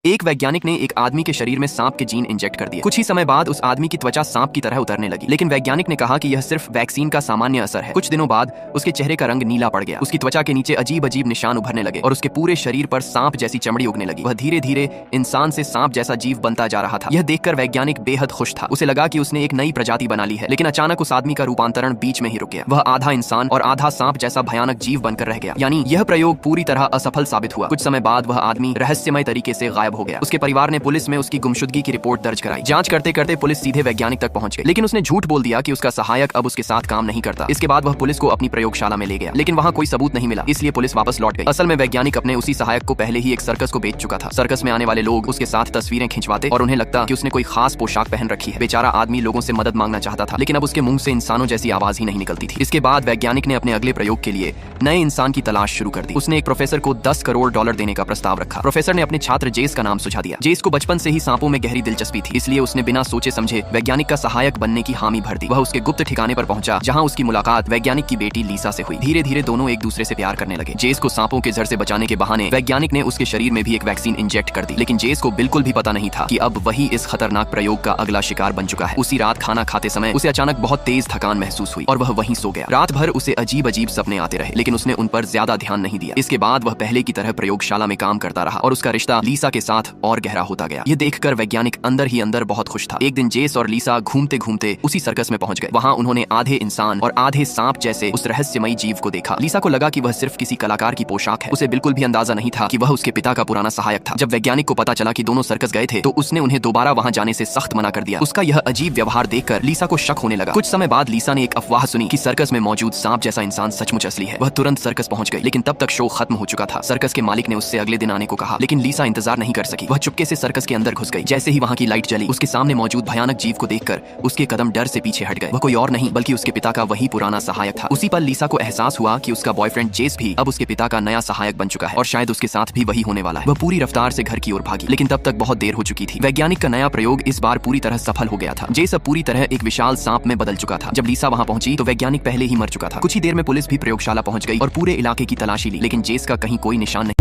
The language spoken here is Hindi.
एक वैज्ञानिक ने एक आदमी के शरीर में सांप के जीन इंजेक्ट कर दिए। कुछ ही समय बाद उस आदमी की त्वचा सांप की तरह उतरने लगी, लेकिन वैज्ञानिक ने कहा कि यह सिर्फ वैक्सीन का सामान्य असर है। कुछ दिनों बाद उसके चेहरे का रंग नीला पड़ गया, उसकी त्वचा के नीचे अजीब अजीब निशान उभरने लगे और उसके पूरे शरीर पर सांप जैसी चमड़ी उगने लगी। वह धीरे धीरे इंसान से सांप जैसा जीव बनता जा रहा था। यह देखकर वैज्ञानिक बेहद खुश था। उसे लगा कि उसने एक नई प्रजाति बना ली है, लेकिन अचानक उस आदमी का रूपांतरण बीच में ही रुक गया। वह आधा इंसान और आधा सांप जैसा भयानक जीव बनकर रह गया। यानी यह प्रयोग पूरी तरह असफल साबित हुआ। कुछ समय बाद वह आदमी रहस्यमय तरीके से गायब हो गया। उसके परिवार ने पुलिस में उसकी गुमशुदगी की रिपोर्ट दर्ज कराई। जांच करते करते पुलिस सीधे वैज्ञानिक तक पहुंच गई, लेकिन उसने झूठ बोल दिया कि उसका सहायक अब उसके साथ काम नहीं करता। इसके बाद वह पुलिस को अपनी प्रयोगशाला में ले गया, लेकिन वहां कोई सबूत नहीं मिला, इसलिए पुलिस वापस लौट गई। असल में वैज्ञानिक अपने उसी सहायक को पहले ही एक सर्कस को बेच चुका था। सर्कस में आने वाले लोग उसके साथ तस्वीरें खिंचवाते और उन्हें लगता कि उसने कोई खास पोशाक पहन रखी है। बेचारा आदमी लोगों से मदद मांगना चाहता था, लेकिन अब उसके मुंह से इंसानों जैसी आवाज ही नहीं निकलती थी। इसके बाद वैज्ञानिक ने अपने अगले प्रयोग के लिए नए इंसान की तलाश शुरू कर दी। उसने एक प्रोफेसर को $10 करोड़ देने का प्रस्ताव रखा। प्रोफेसर ने अपने छात्र जेस का नाम सुझा दिया। जेस को बचपन से ही सांपों में गहरी दिलचस्पी थी, इसलिए उसने बिना सोचे समझे वैज्ञानिक का सहायक बनने की हामी भर दी। वह उसके गुप्त ठिकाने पर पहुंचा, जहां उसकी मुलाकात वैज्ञानिक की बेटी लीसा से हुई। धीरे धीरे दोनों एक दूसरे से प्यार करने लगे। जेस को सांपों के जहर से बचाने के बहाने वैज्ञानिक ने उसके शरीर में भी एक वैक्सीन इंजेक्ट कर दी, लेकिन जेस को बिल्कुल भी पता नहीं था कि अब वही इस खतरनाक प्रयोग का अगला शिकार बन चुका है। उसी रात खाना खाते समय उसे अचानक बहुत तेज थकान महसूस हुई और वह वहीं सो गया। रात भर उसे अजीब अजीब सपने आते रहे, लेकिन उसने उन पर ज्यादा ध्यान नहीं दिया। इसके बाद वह पहले की तरह प्रयोगशाला में काम करता रहा और उसका रिश्ता लीसा के साथ और गहरा होता गया। यह देखकर वैज्ञानिक अंदर ही अंदर बहुत खुश था। एक दिन जेस और लीसा घूमते घूमते उसी सर्कस में पहुंच गए। वहां उन्होंने आधे इंसान और आधे सांप जैसे उस रहस्यमयी जीव को देखा। लीसा को लगा कि वह सिर्फ किसी कलाकार की पोशाक है। उसे बिल्कुल भी अंदाजा नहीं था कि वह उसके पिता का पुराना सहायक था। जब वैज्ञानिक को पता चला कि दोनों सर्कस गए थे, तो उसने उन्हें दोबारा वहां जाने से सख्त मना कर दिया। उसका यह अजीब व्यवहार देखकर लीसा को शक होने लगा। कुछ समय बाद लीसा ने एक अफवाह सुनी कि सर्कस में मौजूद सांप जैसा इंसान सचमुच असली है। वह तुरंत सर्कस पहुंच गई, लेकिन तब तक शो खत्म हो चुका था। सर्कस के मालिक ने उससे अगले दिन आने को कहा, लेकिन लीसा इंतजार नहीं कर सकी। वह चुपके से सर्कस के अंदर घुस गई। जैसे ही वहां की लाइट जली, उसके सामने मौजूद भयानक जीव को देखकर उसके कदम डर से पीछे हट गए। वह कोई और नहीं बल्कि उसके पिता का वही पुराना सहायक था। उसी पल लीसा को एहसास हुआ कि उसका बॉयफ्रेंड जेस भी अब उसके पिता का नया सहायक बन चुका है और शायद उसके साथ भी वही होने वाला है। वह पूरी रफ्तार से घर की ओर भागी, लेकिन तब तक बहुत देर हो चुकी थी। वैज्ञानिक का नया प्रयोग इस बार पूरी तरह सफल हो गया था। जेस अब पूरी तरह एक विशाल सांप में बदल चुका था। जब लीसा वहां पहुंची तो वैज्ञानिक पहले ही मर चुका था। कुछ ही देर में पुलिस भी प्रयोगशाला पहुंच गई और पूरे इलाके की तलाशी ली, लेकिन जेस का कहीं कोई निशान नहीं।